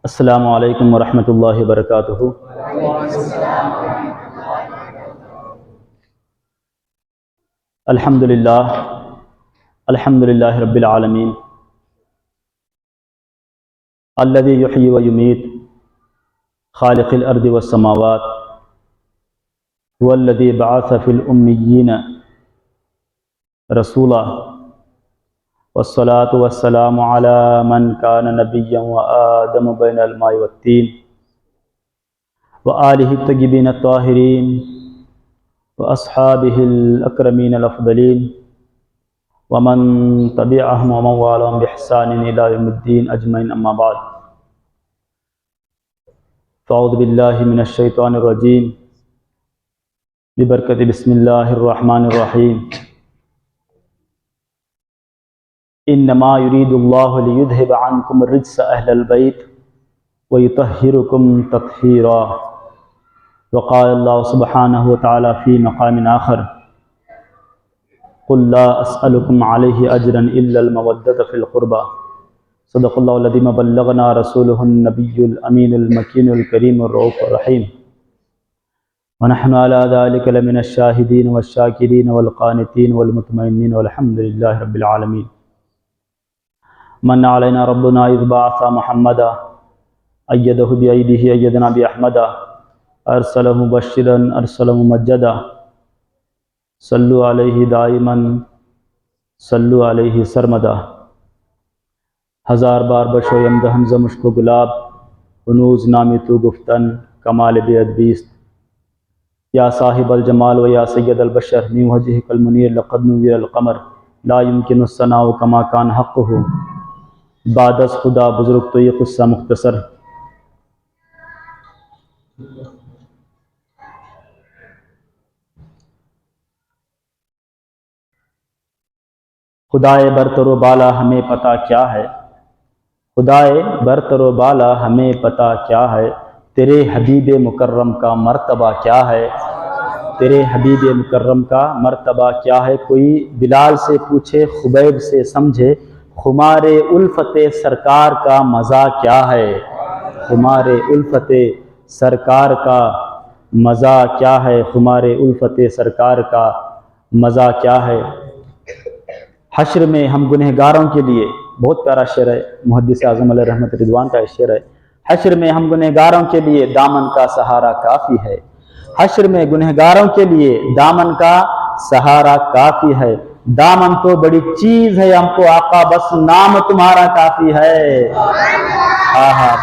السلام علیکم ورحمۃ اللہ وبرکاتہ۔ الحمدللہ رب العالمین الذی یحیی و یمیت خالق الارض والسماوات هو الذی بعث فی الامیین رسولا والصلاة والسلام علی من کان نبیا وآدم بین الماء والتین وآلہ الطیبین الطاہرین واصحابہ الاکرمین الافضلین ومن تبعهم ومن والاهم بإحسان إلى يوم الدين أجمعين، أما بعد فأعوذ بالله من الشيطان الرجيم ببركة بسم الله الرحمن الرحيم إنما يريد الله ليذهب عنكم الرجس أهل البيت ويطهركم تطهيرا، وقال الله سبحانه وتعالى في مقام آخر قل لا اسألكم عليه اجرا الا المودة في القربى، صدق الله العظيم وبلغنا رسوله النبي الامين المكين الكريم الرؤوف الرحيم، ونحن على ذلك لمن الشاهدين والشاكرين والقانتين والمطمئنين والحمد لله رب العالمين۔ من علينا ربنا اذ بعث محمدا ايده بايده ايدنا باحمدا ارسله مبشرا ارسله ممجدا صلو علیہ دائما صلو علیہ سرمدا، ہزار بار بشو یمد حمزہ مشک و گلاب انوز نامی تو گفتن کمال بے ادبیست، یا صاحب الجمال و یا سید البشر من وجہک المنیر لقد نویر القمر لا يمکن الثناء کما کان حقہ، بعد از خدا بزرگ تو یہ قصہ مختصر۔ خدائے برتر و بالا ہمیں پتہ کیا ہے، خدائے برتر و بالا ہمیں پتہ کیا ہے، تیرے حبیب مکرم کا مرتبہ کیا ہے، تیرے حبیب مکرم کا مرتبہ کیا ہے۔ کوئی بلال سے پوچھے خبیب سے سمجھے، خمار الفت سرکار کا مزہ کیا ہے، خمار الفت سرکار کا مزہ کیا ہے، خمار الفت سرکار کا مزہ کیا ہے۔ حشر میں ہم گنہگاروں کے لیے، بہت پیارا شعر ہے، محدث اعظم علیہ رحمت رضوان کا شعر ہے، حشر میں ہم گنہگاروں کے لیے دامن کا سہارا کافی ہے، حشر میں گنہگاروں کے لیے دامن کا سہارا کافی ہے، دامن تو بڑی چیز ہے ہم کو آقا بس نام تمہارا کافی ہے،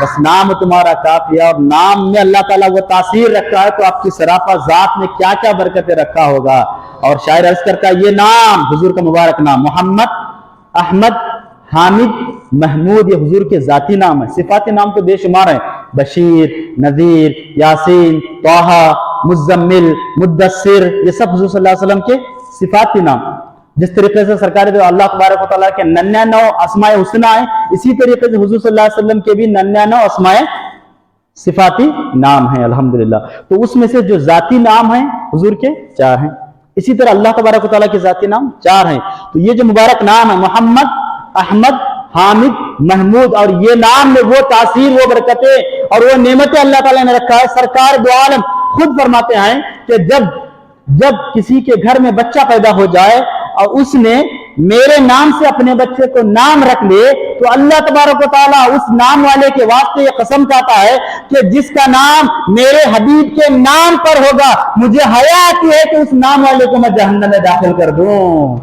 بس نام تمہارا کافی ہے۔ اور نام میں اللہ تعالیٰ وہ تاثیر رکھا ہے تو آپ کی سراپا ذات میں کیا کیا برکتیں رکھا ہوگا۔ اور شاعر عرض کرتا ہے یہ نام حضور کا مبارک نام محمد، احمد، حامد، محمود، یہ حضور کے ذاتی نام ہے۔ صفاتی نام تو بے شمار ہیں، بشیر، نذیر، یاسین، طہ، مزمل، مدثر، یہ سب حضور صلی اللہ علیہ وسلم کے صفاتی نام۔ جس طریقے سے سرکار دو اللہ تبارک و تعالیٰ کے 99 اسماء حسنہ ہیں، اسی طریقے سے حضور صلی اللہ علیہ وسلم کے بھی 99 اسماء صفاتی نام ہیں الحمدللہ۔ تو اس میں سے جو ذاتی نام ہیں حضور کے 4 ہیں، اسی طرح اللہ تبارک و تعالیٰ کے ذاتی نام 4 ہیں۔ تو یہ جو مبارک نام ہے محمد، احمد، حامد، محمود، اور یہ نام میں وہ تاثیر، وہ برکتیں اور وہ نعمتیں اللہ تعالیٰ نے رکھا ہے۔ سرکار دو عالم خود فرماتے ہیں کہ جب کسی کے گھر میں بچہ پیدا ہو جائے اور اس نے میرے نام سے اپنے بچے کو نام رکھ لے تو اللہ تبارک و تعالیٰ اس نام والے کے واسطے یہ قسم کھاتا ہے کہ جس کا نام میرے حبیب کے نام پر ہوگا مجھے حیا آتی ہے کہ اس نام والے کو میں جہنم میں داخل کر دوں۔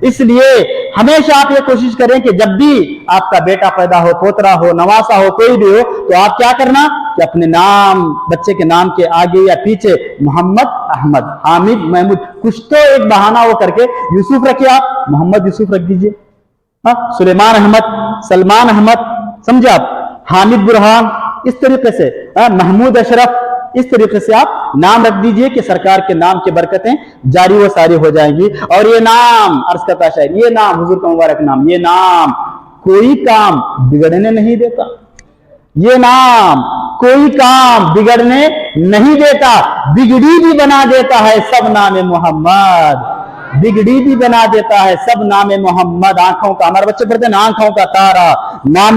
اس لیے ہمیشہ آپ یہ کوشش کریں کہ جب بھی آپ کا بیٹا پیدا ہو، پوترا ہو، نواسا ہو، کوئی بھی ہو، تو آپ کیا کرنا کہ اپنے نام، بچے کے نام کے آگے یا پیچھے محمد، احمد، حامد، محمود، کچھ تو ایک بہانہ ہو کر کے یوسف رکھیے، آپ محمد یوسف رکھ دیجئے، سلیمان احمد، سلمان احمد، سمجھے آپ، حامد برہان، اس طریقے سے محمود اشرف، اس طریقے سے آپ نام رکھ دیجئے کہ سرکار کے نام کی برکتیں جاری و ساری ہو جائیں گی۔ اور یہ نام، عرض کرتا شاعر، یہ نام حضور کا مبارک نام، یہ نام کوئی کام بگڑنے نہیں دیتا، یہ نام کوئی کام بگڑنے نہیں دیتا، بگڑی بھی بنا دیتا ہے سب نام محمد، بگڑی بھی بنا دیتا ہے سب نام محمد۔ آنکھوں کا، ہمارے بچے پڑھتے ہیں آنکھوں کا تارا نام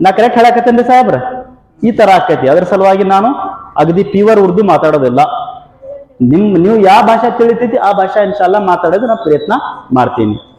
ನಾ ಕರೆಕ್ಟ್ ಹೇಳಕತ್ತೇನ್ರಿ ಸಾಹೇಬ್ರ, ಈ ತರ ಆಕೈತಿ। ಅದರ ಸಲುವಾಗಿ ನಾನು ಅಗದಿ ಪ್ಯೂರ್ ಉರ್ದು ಮಾತಾಡೋದಿಲ್ಲ, ನೀವು ಯಾವ ಭಾಷೆ ತಿಳಿತೈತಿ ಆ ಭಾಷೆ ಇನ್ಶಾಲ್ಲಾ ಮಾತಾಡೋದು ನಾನು ಪ್ರಯತ್ನ ಮಾಡ್ತೀನಿ,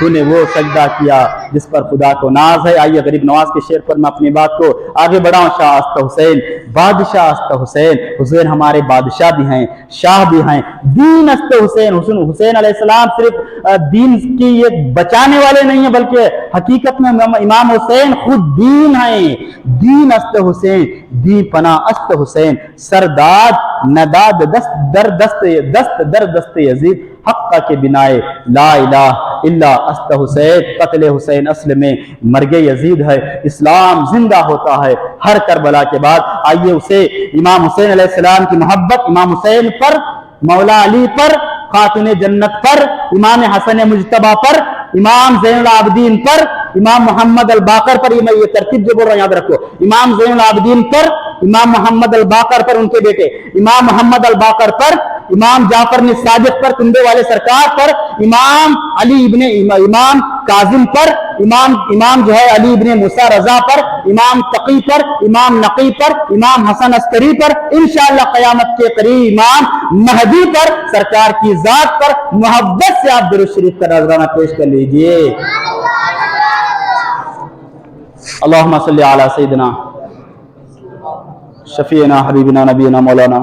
تو نے وہ سجدہ کیا جس پر خدا کو ناز ہے۔ آئیے غریب نواز کے شعر پر میں اپنی بات کو آگے بڑھاؤں۔ شاہ است حسین، بادشاہ است حسین، حسین ہمارے بادشاہ بھی ہیں، شاہ بھی ہیں۔ دین است حسین، حسین علیہ السلام صرف دین کی یہ بچانے والے نہیں ہیں بلکہ حقیقت میں امام حسین خود دین ہیں۔ دین است حسین، دین پناہ است حسین، سرداد نداد دست در دست یزید، حقہ کے بنائے لا الہ الا است حسین۔ قتل حسین اصل میں مرگ یزید ہے، اسلام زندہ ہوتا ہے ہر کربلا کے بعد۔ آئیے اسے امام حسین علیہ السلام کی محبت، امام حسین پر، مولا علی پر، خاتون جنت پر، امام حسن مجتبیٰ پر، امام زین العابدین پر، امام محمد الباقر پر، یہ ترتیب جو بول رہا ہوں یاد رکھو، امام زین العابدین پر، امام محمد الباقر پر ان کے بیٹے، امام محمد الباقر پر، امام جعفر صادق پر، کنبے والے سرکار پر، امام علی ابن امام کاظم پر، امام جو ہے علی ابن موسیٰ رضا پر، امام تقی پر، امام نقی پر، امام حسن عسکری پر، انشاءاللہ قیامت کے قریب امام مہدی پر، سرکار کی ذات پر محبت سے آپ درود شریف کا نذرانہ پیش کر لیجئے۔ اللہم صلی علی سیدنا شفیعنا حبیبنا نبینا مولانا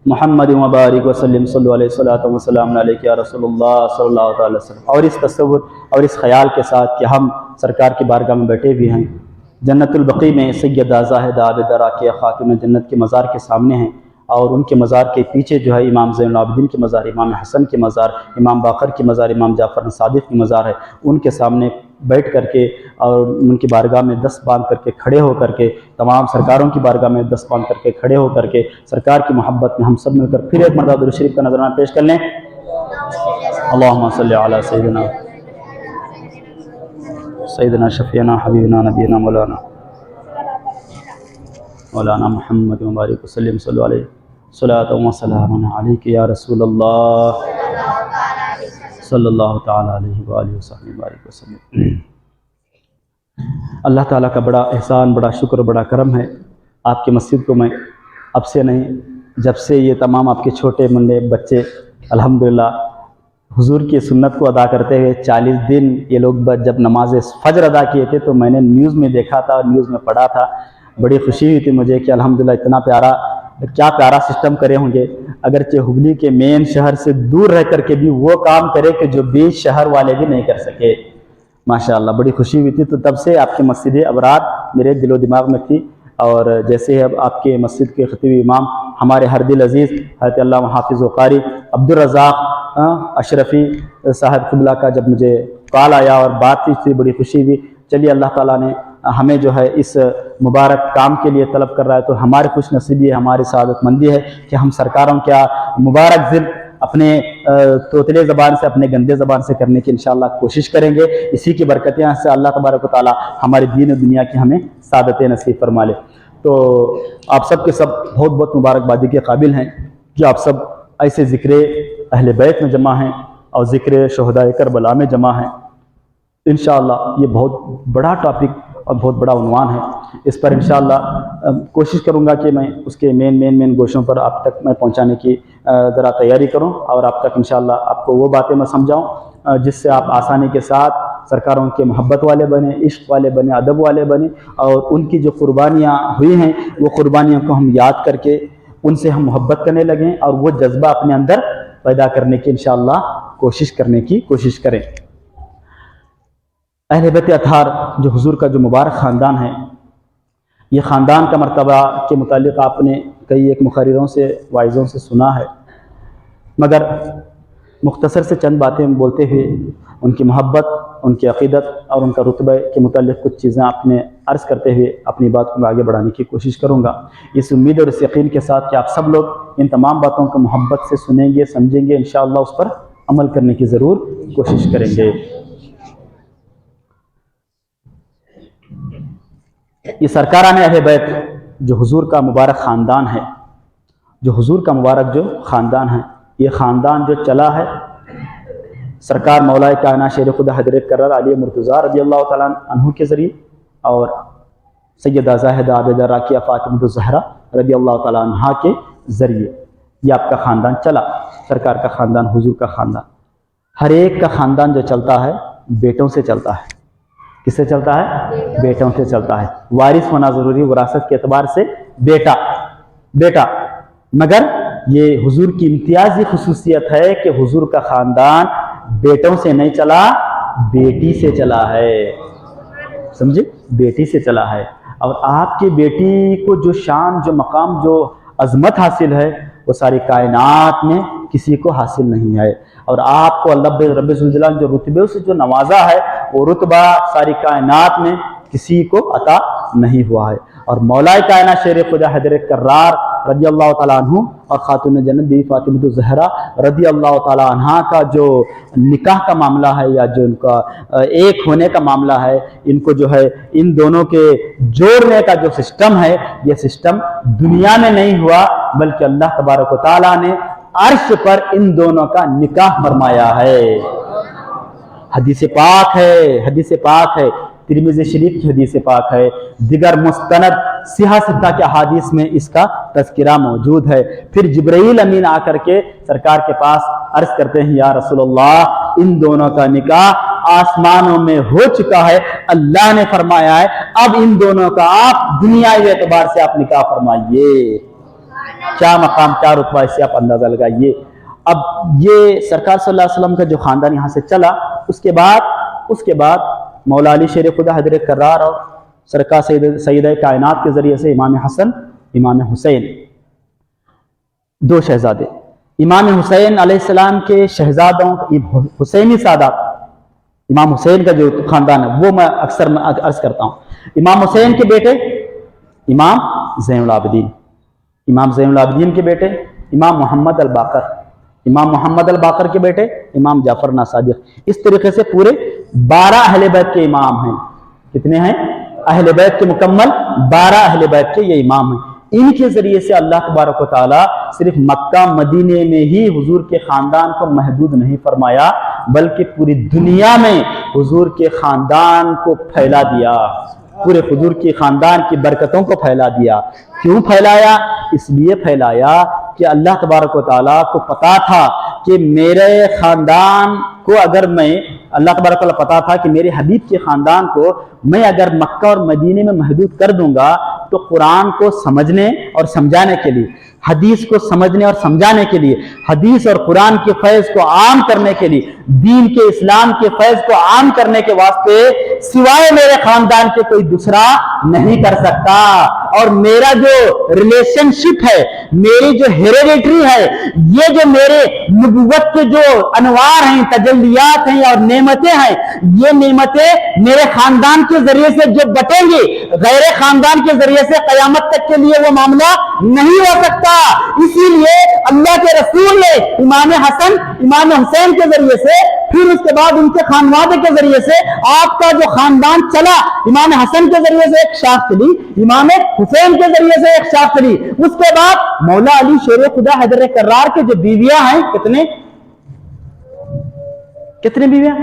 محمد مبارک وسلم، صلی اللہ علیہ وسلم وسلام علیک یا رسول اللہ صلی اللہ علیہ وسلم۔ اور اس تصور اور اس خیال کے ساتھ کہ ہم سرکار کی بارگاہ میں بیٹھے بھی ہیں، جنت البقیع میں سیدہ زاہدہ عابدہ راقیہ خاتون جنت کے مزار کے سامنے ہیں، اور ان کے مزار کے پیچھے جو ہے امام زین العابدین کے مزار، امام حسن کے مزار، امام باقر کے مزار، امام جعفر صادق کے مزار ہے۔ ان کے سامنے بیٹھ کر کے اور ان کی بارگاہ میں دست باندھ کر کے کھڑے ہو کر کے، تمام سرکاروں کی بارگاہ میں دست باندھ کر کے کھڑے ہو کر کے سرکار کی محبت میں ہم سب مل کر پھر ایک مرتبہ درود شریف کا نذرانہ پیش کر لیں۔ اللہم صلی علی سیدنا شفیعنا حبیبنا نبینا مولانا محمد مبارک وسلم، صلی اللہ علیہ صلاۃ و سلام علیک یا رسول اللہ صلی اللہ تعالیٰ علیہ وآلہ وسلم۔ اللہ تعالیٰ کا بڑا احسان، بڑا شکر، بڑا کرم ہے۔ آپ کی مسجد کو میں اب سے نہیں، جب سے یہ تمام آپ کے چھوٹے منڈے بچے الحمدللہ حضور کی سنت کو ادا کرتے ہوئے 40 دن یہ لوگ جب نماز فجر ادا کیے تھے تو میں نے نیوز میں دیکھا تھا اور نیوز میں پڑھا تھا، بڑی خوشی ہوئی تھی مجھے کہ الحمدللہ اتنا پیارا، کیا پیارا سسٹم کرے ہوں گے، اگرچہ ہبلی کے مین شہر سے دور رہ کر کے بھی وہ کام کرے کہ جو بیچ شہر والے بھی نہیں کر سکے۔ ماشاءاللہ بڑی خوشی ہوئی تھی۔ تو تب سے آپ کی مسجد ابرار میرے دل و دماغ میں تھی، اور جیسے اب آپ کے مسجد کے خطیب امام ہمارے ہر دل عزیز حضرت علامہ حافظ و قاری عبدالرزاق اشرفی صاحب قبلہ کا جب مجھے کال آیا اور بات تھی، بڑی خوشی ہوئی۔ چلیے اللہ تعالیٰ نے ہمیں جو ہے اس مبارک کام کے لیے طلب کر رہا ہے، تو ہماری خوش نصیبی ہے، ہماری سعادت مندی ہے کہ ہم سرکاروں کیا مبارک ذکر اپنے توتلے زبان سے، اپنے گندے زبان سے کرنے کی انشاءاللہ کوشش کریں گے۔ اسی کی برکتیں سے اللہ تبارک و تعالیٰ ہماری دین و دنیا کی ہمیں سعادتیں نصیب فرما لے۔ تو آپ سب کے سب بہت بہت مبارکبادی کے قابل ہیں کہ آپ سب ایسے ذکر اہل بیت میں جمع ہیں اور ذکر شہدائے کربلا میں جمع ہیں۔ انشاءاللہ یہ بہت بڑا ٹاپک اور بہت بڑا عنوان ہے، اس پر انشاءاللہ کوشش کروں گا کہ میں اس کے مین گوشوں پر آپ تک میں پہنچانے کی ذرا تیاری کروں، اور آپ تک انشاءاللہ آپ کو وہ باتیں میں سمجھاؤں جس سے آپ آسانی کے ساتھ سرکاروں کے محبت والے بنیں، عشق والے بنیں، ادب والے بنیں، اور ان کی جو قربانیاں ہوئی ہیں وہ قربانیوں کو ہم یاد کر کے ان سے ہم محبت کرنے لگیں اور وہ جذبہ اپنے اندر پیدا کرنے کی انشاءاللہ کوشش کریں۔ اہل بیت اطہار جو حضور کا جو مبارک خاندان ہے، یہ خاندان کا مرتبہ کے متعلق آپ نے کئی ایک مقرروں سے، واعظوں سے سنا ہے، مگر مختصر سے چند باتیں بولتے ہوئے ان کی محبت، ان کی عقیدت اور ان کا رتبہ کے متعلق کچھ چیزیں آپ نے عرض کرتے ہوئے اپنی بات کو میں آگے بڑھانے کی کوشش کروں گا، اس امید اور اس یقین کے ساتھ کہ آپ سب لوگ ان تمام باتوں کو محبت سے سنیں گے، سمجھیں گے، انشاءاللہ اس پر عمل کرنے کی ضرور کوشش کریں گے۔ یہ سرکاران اہل بیت جو حضور کا مبارک خاندان ہے، جو حضور کا مبارک جو خاندان ہے، یہ خاندان جو چلا ہے سرکار مولا کائنات شیر خدا حضرت کرر علی مرتضیٰ رضی اللہ تعالیٰ عنہ کے ذریعے اور سیدہ زاہدہ عابدہ راقیہ فاطمہ الزہرا رضی اللہ تعالیٰ عنہ کے ذریعے یہ آپ کا خاندان چلا، سرکار کا خاندان، حضور کا خاندان۔ ہر ایک کا خاندان جو چلتا ہے بیٹوں سے چلتا ہے. کس سے چلتا ہے؟ بیٹوں سے چلتا ہے. وارث ہونا ضروری وراثت کے اعتبار سے بیٹا. مگر یہ حضور کی امتیازی خصوصیت ہے کہ حضور کا خاندان بیٹوں سے نہیں چلا، بیٹی سے چلا ہے. سمجھے؟ بیٹی سے چلا ہے. اور آپ کی بیٹی کو جو شان، جو مقام، جو عظمت حاصل ہے وہ ساری کائنات میں کسی کو حاصل نہیں ہے. اور آپ کو اللہ رب ذوالجلال جو رتبے سے جو نوازا ہے وہ رتبہ ساری کائنات میں کسی کو عطا نہیں ہوا ہے. اور مولا کائنات شیر خدا حضرت کرار رضی اللہ تعالیٰ عنہ اور خاتون جنت بی فاطمہ الزہرا رضی اللہ تعالیٰ عنہ کا جو نکاح کا معاملہ ہے یا جو ان کا ایک ہونے کا معاملہ ہے، ان کو جو ہے ان دونوں کے جوڑنے کا جو سسٹم ہے، یہ سسٹم دنیا میں نہیں ہوا بلکہ اللہ تبارک و تعالیٰ نے عرش پر ان دونوں کا نکاح فرمایا ہے. حدیث پاک ہے ترمذی شریف کی حدیث پاک ہے. دیگر مستند صحیح ستہ کے احادیث میں اس کا تذکرہ موجود ہے. پھر جبرائیل امین آ کر کے سرکار کے پاس عرض کرتے ہیں، یا رسول اللہ ان دونوں کا نکاح آسمانوں میں ہو چکا ہے، اللہ نے فرمایا ہے اب ان دونوں کا آپ دنیاوی اعتبار سے آپ نکاح فرمائیے. کیا مقام، کیا رتبہ، اس سے آپ اندازہ لگائیے. اب یہ سرکار صلی اللہ علیہ وسلم کا جو خاندان یہاں سے چلا، اس کے بعد مولا علی شیر خدا حضرت کرار اور سرکار سیدہ کائنات کے ذریعے سے امام حسن، امام حسین، دو شہزادے. امام حسین علیہ السلام کے شہزادوں حسینی سادات، امام حسین کا جو خاندان ہے وہ میں اکثر عرض کرتا ہوں. امام حسین کے بیٹے امام زین العابدین، امام زین العابدین کے بیٹے امام محمد الباقر، امام محمد الباقر کے بیٹے امام جعفر صادق. اس طریقے سے پورے 12 اہل بیت کے امام ہیں. کتنے ہیں؟ اہل بیت کے مکمل 12 اہل بیت کے یہ امام ہیں. ان کے ذریعے سے اللہ تبارک و تعالیٰ صرف مکہ مدینے میں ہی حضور کے خاندان کو محدود نہیں فرمایا بلکہ پوری دنیا میں حضور کے خاندان کو پھیلا دیا، پورے حضور کی خاندان کی برکتوں کو پھیلا دیا. کیوں پھیلایا؟ اس لیے پھیلایا کہ اللہ تبارک و تعالیٰ کو پتا تھا کہ میرے خاندان کو اگر میں، اللہ تبارک و تعالیٰ پتا تھا کہ میرے حبیب کے خاندان کو میں اگر مکہ اور مدینے میں محدود کر دوں گا تو قرآن کو سمجھنے اور سمجھانے کے لیے، حدیث کو سمجھنے اور سمجھانے کے لیے، حدیث اور قرآن کے فیض کو عام کرنے کے لیے، دین کے اسلام کے فیض کو عام کرنے کے واسطے سوائے میرے خاندان کے کوئی دوسرا نہیں کر سکتا. اور میرا جو ریلیشن شپ ہے، میری جو ہیریڈیٹری ہے، یہ جو میرے نبوت کے جو انوار ہیں، تجلیات ہیں اور نعمتیں ہیں، یہ نعمتیں میرے خاندان کے ذریعے سے جو بٹیں گی، غیر خاندان کے ذریعے سے قیامت تک کے لیے وہ معاملہ نہیں ہو سکتا. اسی لیے اللہ کے رسول نے امام حسن، امام حسین کے ذریعے سے، پھر اس کے بعد ان کے خانوادے کے ذریعے سے آپ کا جو خاندان چلا، امام حسن کے ذریعے سے ایک شاخ چلی، امام حسین کے ذریعے سے ایک شاخ چلی. اس کے بعد مولا علی شیر خدا حضرت کرار کے جو بیویاں ہیں، کتنے بیویاں؟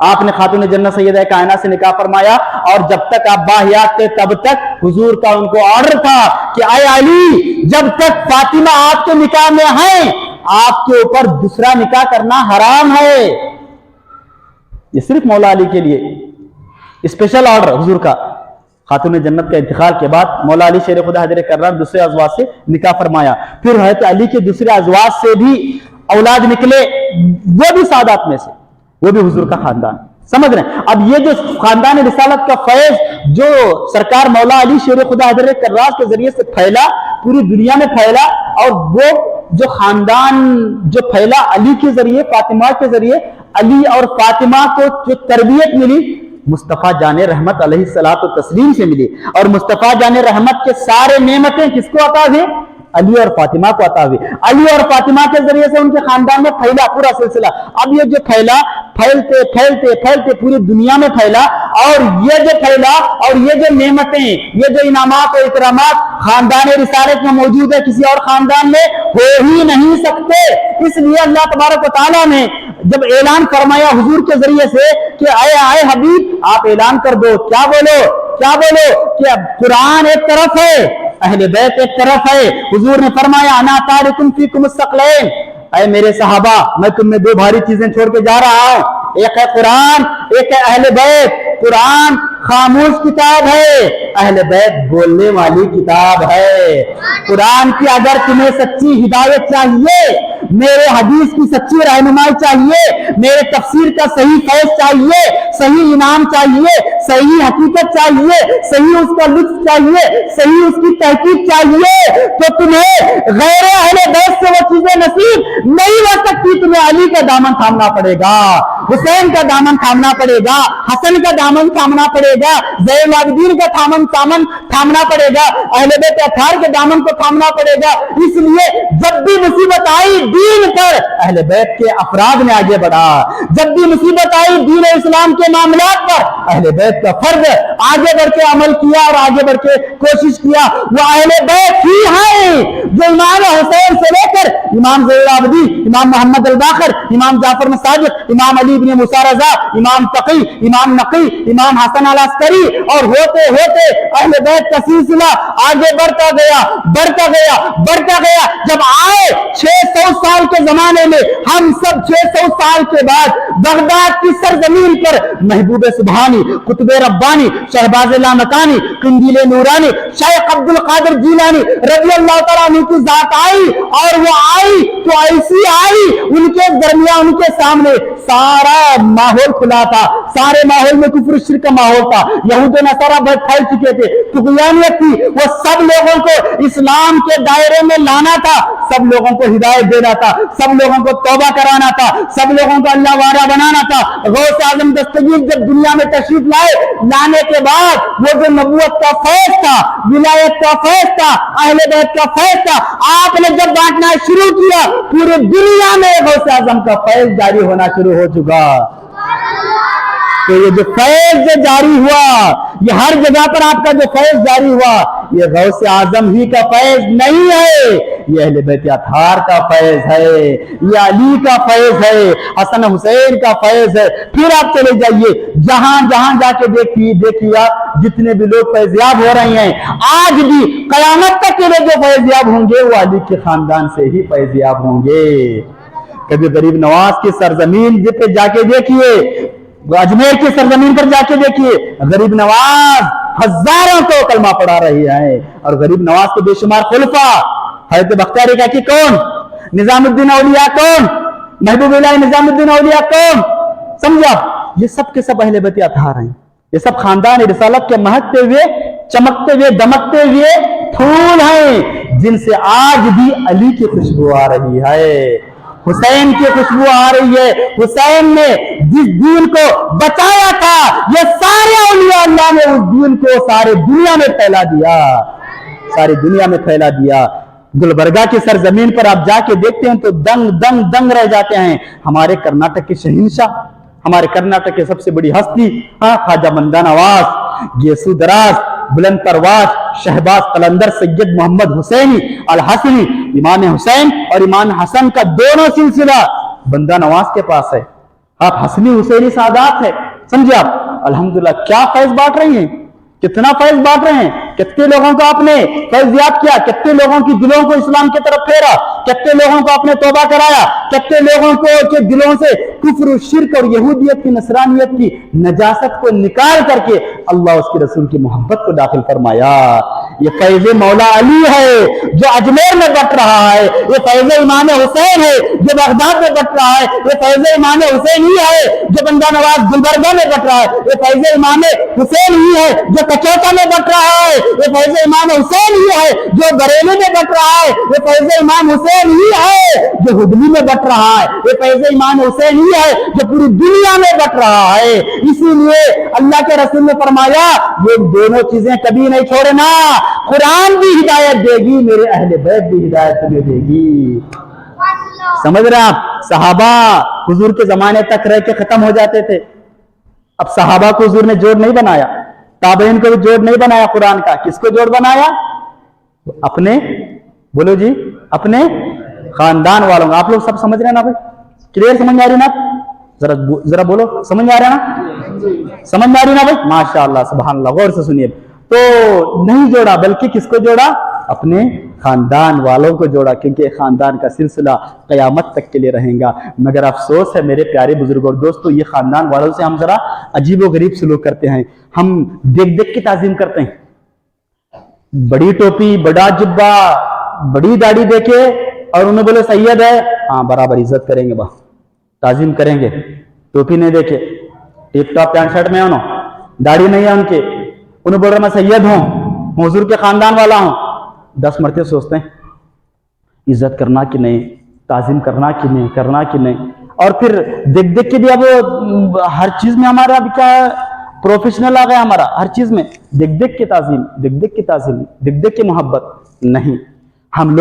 آپ نے خاتون جنت سیدہ کائنات سے نکاح فرمایا اور جب تک آپ باحیات تھے تب تک حضور کا ان کو آرڈر تھا کہ اے علی، جب تک فاطمہ آپ کے نکاح میں ہیں آپ کے اوپر دوسرا نکاح کرنا حرام ہے. یہ صرف مولا علی کے لیے اسپیشل آرڈر حضور کا. خاتون جنت کا انتقال کے بعد مولا علی شیر خدا حضرت کرار دوسرے ازواج سے نکاح فرمایا. پھر حضرت علی کے دوسرے ازواج سے بھی اولاد نکلے، وہ بھی سادات میں سے، وہ بھی حضور کا خاندان. سمجھ رہے ہیں؟ اب یہ جو خاندان رسالت کا فیض جو سرکار مولا علی شیر خدا حضرت کرار کے ذریعے سے پھیلا، پوری دنیا میں پھیلا، اور وہ جو خاندان جو پھیلا علی کے ذریعے، فاطمہ کے ذریعے، علی اور فاطمہ کو جو تربیت ملی مصطفیٰ جان رحمت علیہ الصلوۃ والتسلیم سے ملی. اور مصطفیٰ جان رحمت کے سارے نعمتیں کس کو عطا ہوئی؟ علی اور فاطمہ کو عطا ہوئی. علی اور فاطمہ کے ذریعے سے ان کے خاندان میں پھیلا پورا سلسلہ. اب یہ جو پھیلا، پھیلتے پھیلتے پھیلتے پوری دنیا میں پھیلا، اور یہ جو پھیلا اور یہ جو نعمتیں، یہ جو انعامات و اکرامات خاندان رسالت میں موجود ہے، کسی اور خاندان میں ہو ہی نہیں سکتے. اس لیے اللہ تبارک و تعالیٰ نے جب اعلان فرمایا حضور کے ذریعے سے کہ اے حبیب آپ اعلان کر دو، کیا بولو کہ اب قرآن ایک طرف ہے، اہل بیت ایک طرف ہے. حضور نے فرمایا انا تارکم فیکم الثقلین، اے میرے صحابہ میں تم میں دو بھاری چیزیں چھوڑ کے جا رہا ہوں, ایک ہے قرآن, ایک ہے اہل بیت. قرآن خاموش کتاب ہے, اہل بیت بولنے والی کتاب ہے. قرآن کی اگر تمہیں سچی ہدایت چاہیے, میرے حدیث کی سچی رہنمائی چاہیے, میرے تفسیر کا صحیح فیض چاہیے, صحیح انعام چاہیے, صحیح حقیقت چاہیے, صحیح اس کا لطف چاہیے, صحیح اس کی تحقیق چاہیے, تو تمہیں غیر اہل بیت سے وہ چیزیں نصیب نہیں ہو سکتی. تمہیں علی کا دامن تھامنا پڑے گا, حسین کا دامن تھامنا پڑے گا, حسن کا دامن تھامنا پڑے گا, زین العابدین کا دامن تھامنا پڑے گا, اہل بیت اطہار کے دامن کو تھامنا پڑے گا. اس لیے جب بھی مصیبت آئی دین پر, اہل بیت کے افراد نے آگے بڑھا. جب بھی مصیبت آئی دین اسلام کے معاملات پر, اہل بیت کا فرض آگے بڑھ کے عمل کیا اور آگے بڑھ کے کوشش کیا. وہ اہل بیت ہی ہیں جو امام حسین سے لے کر امام زین العابدین, امام محمد الباقر, امام جعفر صادق, امام علی بن موسیٰ رضا, امام تقی, امام نقی, امام حسن العسکری, اور ہوتے ہوتے اہل بیت کا سلسلہ آگے بڑھتا گیا, بڑھتا گیا, بڑھتا گیا. جب آئے 600 سال کے زمانے میں, ہم سب 600 سال کے بعد بغداد کی سرزمین پر محبوب سبحانی, قطب ربانی, شہباز لامکانی, قندیل نورانی, شیخ عبد القادر جیلانی رضی اللہ تعالیٰ عنہ کی ذات آئی, اور وہ آئی تو ایسی آئی, ان کے درمیان, ان کے سامنے سارا ماحول کھلا تھا, سارے ماحول میں کفر شرک کا ماحول تھا, یہود و نصارہ بہت پھیل چکے تھے, طغیانیت تھی, وہ سب لوگوں کو اسلام کے دائرے میں لانا تھا, سب لوگوں کو ہدایت دینا تھا, سب لوگوں کو توبہ کرانا تھا, سب لوگوں کو اللہ وارہ بنانا تھا. غوث اعظم دستگیر جب دنیا میں تشریف لائے, لانے کے بعد وہ جو نبوت کا فیض تھا, ولایت کا فیض تھا, اہل بیت کا فیض تھا, آپ نے جب بانٹنا شروع کیا, پورے دنیا میں غوث اعظم کا فیض جاری ہونا شروع ہو چکا. تو یہ جو فیض جاری ہوا, یہ ہر جگہ پر آپ کا جو فیض جاری ہوا, یہ غوث اعظم ہی کا فیض نہیں ہے, یہ اہل بیت اطہار کا فیض ہے, یہ علی کا فیض ہے, حسن حسین کا فیض ہے. پھر آپ چلے جائیے جہاں جہاں جا کے دیکھیے آپ, جتنے بھی لوگ فیضیاب ہو رہے ہیں, آج بھی قیامت تک کے لوگ جو فیضیاب ہوں گے وہ علی کے خاندان سے ہی فیضیاب ہوں گے. کبھی غریب نواز کی سرزمین پہ جا کے دیکھیے, اجمیر کی سرزمین پر جا کے دیکھیے, غریب نواز ہزاروں کو کلمہ پڑھا رہی ہے, اور غریب نواز کے بے شمار خلفاء, حضرت بختیار کاکی کون, نظام الدین اولیاء کون, محبوب اللہ نظام الدین اولیاء کون, سمجھا, یہ سب کے سب اہل بیت اطہار ہیں. یہ سب خاندان رسالت کے مہکتے ہوئے, چمکتے ہوئے, دمکتے ہوئے پھول ہیں, جن سے آج بھی علی کی خوشبو آ رہی ہے, حسین کی خوشبو آ رہی ہے. حسین نے جس دین کو بچایا تھا, یہ سارے اولیاء اللہ نے اس دین کو سارے دنیا میں پھیلا دیا, ساری دنیا میں پھیلا دیا. گلبرگہ کی سرزمین پر آپ جا کے دیکھتے ہیں تو دنگ دنگ دنگ رہ جاتے ہیں. ہمارے کرناٹک کے شہنشاہ, ہمارے کرناٹک کے سب سے بڑی ہستی, خواجہ مندہ نواز, گیسو دراز, بلند پرواز, شہباز قلندر, سید محمد حسینی الحسنی, امام حسین اور امام حسن کا دونوں سلسلہ بندہ نواز کے پاس ہے. آپ حسنی حسینی سادات ہے, سمجھے آپ. الحمدللہ کیا فیض بانٹ رہی ہیں, کتنا فیض بانٹ رہے ہیں, کتنے لوگوں کو آپ نے فیضیاب کیا, کتنے لوگوں کی دلوں کو اسلام کی طرف پھیرا, کتنے لوگوں کو آپ نے توبہ کرایا, کتنے لوگوں کو کے دلوں سے کفر و شرک اور یہودیت کی, نصرانیت کی نجاست کو نکال کر کے اللہ اس کے رسول کی محبت کو داخل فرمایا. یہ فیض مولا علی ہے جو اجمیر میں بٹ رہا ہے, یہ فیض امام حسین ہے جو بغداد میں بٹ رہا ہے, یہ فیض امام حسین ہی ہے جو بندہ نواز گلبرگہ میں بٹ رہا ہے, یہ فیض امام حسین ہی ہے جو کچوٹا میں بٹ رہا ہے, یہ فیض امام حسین ہی ہے جو بریلی میں بٹ رہا ہے, یہ فیض امام حسین ہی ہے جو ہدلی میں بٹ رہا ہے, یہ فیض امام حسین ہی ہے جو پوری دنیا میں بٹ رہا ہے. اسی لیے اللہ کے رسول نے فرمایا یہ دونوں چیزیں کبھی نہیں چھوڑنا, قرآن بھی ہدایت دے گی, میرے اہل بیت بھی ہدایت تمہیں دے گی. سمجھ رہے آپ, صحابہ حضور کے زمانے تک رہ کے ختم ہو جاتے تھے. اب صحابہ کو حضور نے جوڑ نہیں بنایا, تابعین کو بھی جوڑ نہیں بنایا قرآن کا. کس کو جوڑ بنایا, اپنے, بولو جی, اپنے خاندان والوں. آپ لوگ سب سمجھ رہے ہیں نا بھائی, کلیئر سمجھ آ رہی نا, ذرا بولو, سمجھ آ رہا ہے نا, سمجھ آ رہی نا بھائی, ماشاء اللہ سبحان اللہ. غور سے سنیے, تو نہیں جوڑا بلکہ کس کو جوڑا, اپنے خاندان والوں کو جوڑا، کیونکہ خاندان کا سلسلہ قیامت تک کے لیے رہیں گا۔ مگر افسوس ہے میرے پیارے بزرگوں اور دوستو، یہ خاندان والوں سے ہم ذرا عجیب و غریب سلوک کرتے ہیں۔ ہم دیکھ دیکھ کے تعظیم کرتے ہیں، بڑی ٹوپی، بڑا جبہ، بڑی داڑھی دیکھے اور انہیں بولے سید ہے، ہاں برابر عزت کریں گے، با تعظیم کریں گے۔ ٹوپی نہیں دیکھے، ٹپ ٹاپ پینٹ شرٹ میں انہوں، داڑھی نہیں ہے ان کے، انہیں بول رہے میں سید ہوں، حضور کے خاندان والا ہوں۔ 10 مرتبہ سوچتے ہیں عزت کرنا کہ نہیں، تعظیم کرنا کہ نہیں، کرنا کہ نہیں۔ اور پھر دیکھ دیکھ کے بھی اب ہر چیز میں ہمارا اب کیا پروفیشنل آ گیا، ہمارا ہر چیز میں دیکھ دیکھ کے تعظیم، دیکھ دیکھ کے تعظیم، دیکھ دیکھ کے محبت نہیں۔ ہم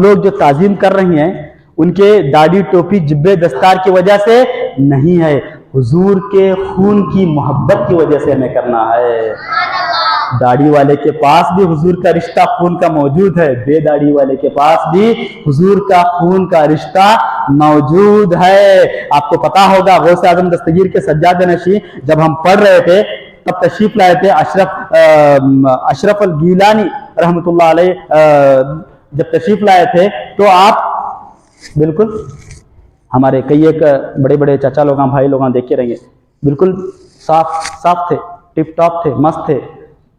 لوگ جو تعظیم کر رہی ہیں ان کے داڑھی ٹوپی جبے دستار کی وجہ سے نہیں ہے، حضور کے خون کی محبت کی وجہ سے ہمیں کرنا ہے۔ داڑھی والے کے پاس بھی حضور کا رشتہ خون کا موجود ہے، بے داڑھی والے کے پاس بھی حضور کا خون کا رشتہ موجود ہے۔ آپ کو پتا ہوگا غوث اعظم دستگیر کے سجادہ نشین جب ہم پڑھ رہے تھے تب تشریف لائے تھے اشرف الگیلانی رحمۃ اللہ علیہ، جب تشریف لائے تھے تو آپ بالکل ہمارے کئی ایک بڑے بڑے چچا لوگ بھائی لوگ دیکھے رہیں گے، بالکل صاف تھے، ٹپ ٹاپ تھے، مست تھے،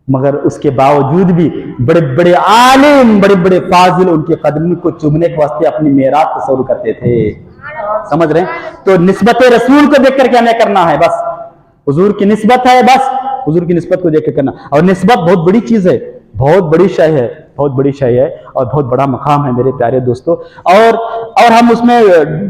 مگر اس کے باوجود بھی بڑے بڑے عالم، بڑے بڑے فاضل ان کے قدم کو چومنے کے واسطے اپنی معراج تصور کرتے تھے۔ سمجھ رہے ہیں؟ تو نسبت رسول کو دیکھ کر کے ہمیں کرنا ہے، بس حضور کی نسبت ہے، بس حضور کی نسبت کو دیکھ کر کرنا۔ اور نسبت بہت بڑی چیز ہے، بہت بڑی شے ہے، بہت بڑی شے ہے اور بہت بڑا مقام ہے میرے پیارے دوستو۔ اور ہم اس میں